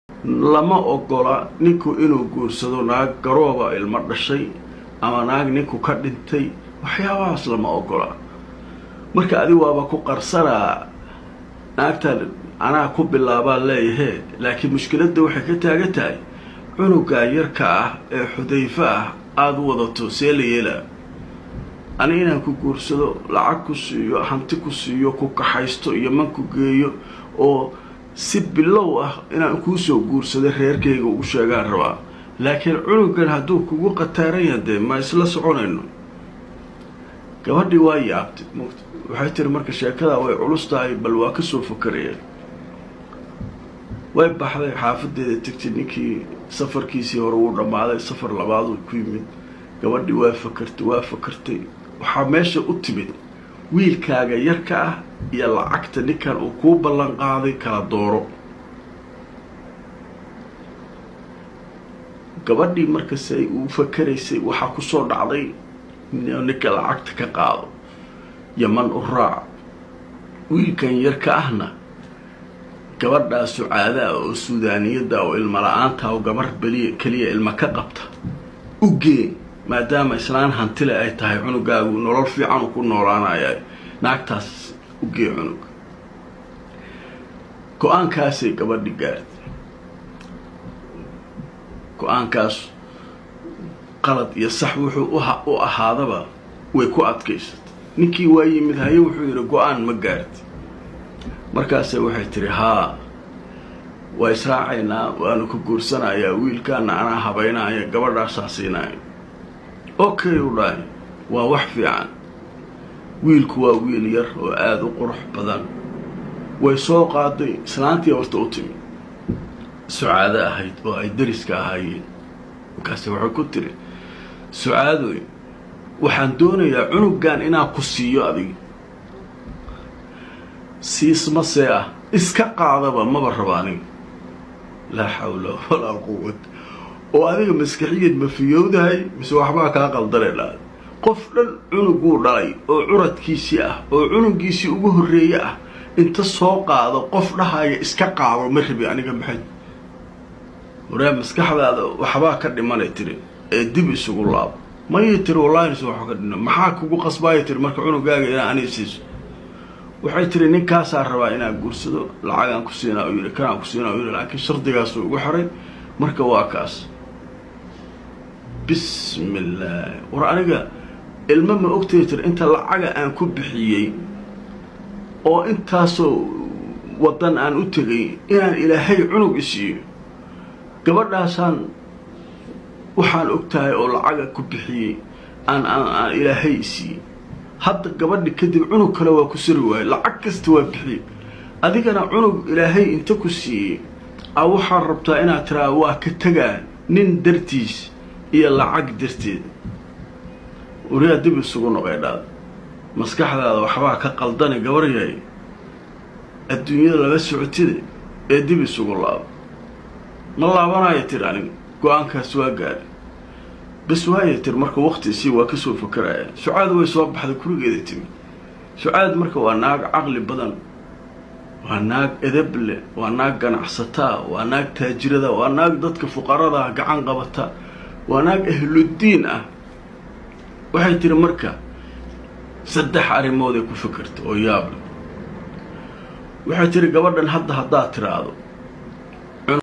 lama ogola ninku inuu guursado naag garooba ilmo dhashay ama naag ninku ka dhintay waxyaabahaas lama ogola marka adi waaba ku qarsanaa naagtan anaa ku bilaabaa leeyahay laakiin mushkiladda waxay ka taagan tahay cunuga yarka ah ee Xudayfa ah aad wadato see la yeelaa ani inaan ku guursado lacag ku siiyo hanti ku siiyo ku kaxaysto iyo man ku geeyo oo si bilow ah inaan ku soo guursado reerkayga ugu sheegaan rabaa laakiin cunugan hadduu kugu qataaran yahay ma isla soconayno gabadhii waa yaabtay waxay tiri marka sheekada way culus tahay bal waa ka soo fakarayeen way baxday xaafadeeda tagtay ninkii safarkiisii hore uu dhamaaday safar labaad uu ku yimid gabadhii waa fakartay waxaa meesha u timid wiilkaaga yarka ah iyo lacagta ninkan uu ku ballan qaaday kala dooro gabadhii markaas ay u fakaraysay waxa ku soo dhacday ninka lacagta ka qaado yaman u raac wiilkan yarka ahna gabadha Sucaada oo Suudaaniyada oo ilma la'aanta oo gabar kaliya ilma ka qabta uge maadaama islaan hantile ay tahay cunugaagu nolol fiican ku noolaanaya naagtaas uge cunug go'aankaasay gabadhi gaartay go'aankaas qalad iyo sax wuxuu u ahaadaba way ku adkaysatay ninkii waa yimid haye wuxuu yiri go'aan ma gaartay markaas waxay tiri haa waa israacaynaa waanu ku guursanayaa wiilkaana anaa habaynaya gabadhaas siinaya okay ulay waa wax fiican wiilku waa wiil yar oo aad u qurux badan way soo qaaday islaantii horta u timi Sucaada ahayd oo ay dariska ahaayeen markaas waxay ku tiri Sucaado waxaan doonayaa cunugan inaan ku siiyo adiga siisma see iska qaadaba maba rabaanin la hawla wala quwwata oo adiga maskaxiyad ma fiyowdahay mise waxba ka qaldareelaa qof dhan cunugu dhalay oo curadkiisi ah oo cunugiisi ugu horeeyay ah inta soo qaado qof dhahaya iska qaado ma rabi aniga maxay waraa maskaxdaada waxba ka dhimanay tiri ee dib isugu laab ma yitiri wallahi soo waxa ka dhina maxaa kugu qasbay tiri marka cunugaaga inaan aniisiiso waxay tiri ninkaas rabaa inaan guursado lacag aan ku siinaa oo yiri kan ku siinaa oo yiri laakiin shardigaas uu ugu xiray marka waa kaas bismillah war aniga ilma ma ogtay tir inta lacag aan ku bixiyay oo intaasoo wadan aan u tagay inaan ilaahay cunug isiyo gabadhaasaan waxaan ogtahay oo lacag ku bixiyay aan ilaahay isiyo hadda gabadhi kadib cunug kale waa ku siri waay lacag kasta waa bixiyay adigana cunug ilaahay inta ku siiyay waxa rabtaa inaad tiraa waa ka tagaa nin dartiis iyo lacag darteed uriya dib isugu noqeydhaad maskaxdaada waxba ka qaldan gabar yahay adduunyada laga socotide ee dib isugu laab ma laabanayo tiraanin go'aankaas waa gaar bas waayay tir marka waqti si waa ka soo fakaraya Sucaad way soo baxday kurigeeda timi Sucaad marka waa naag aqli badan waa naag edeb leh waa naag ganacsata waa naag taajirada waa naag dadka fuqarada gacan qabata waa naag ahludiin ah waxay tiri marka saddex arimood ay ku fakarto oo yaab waxay tiri gabadhan hadda tiraado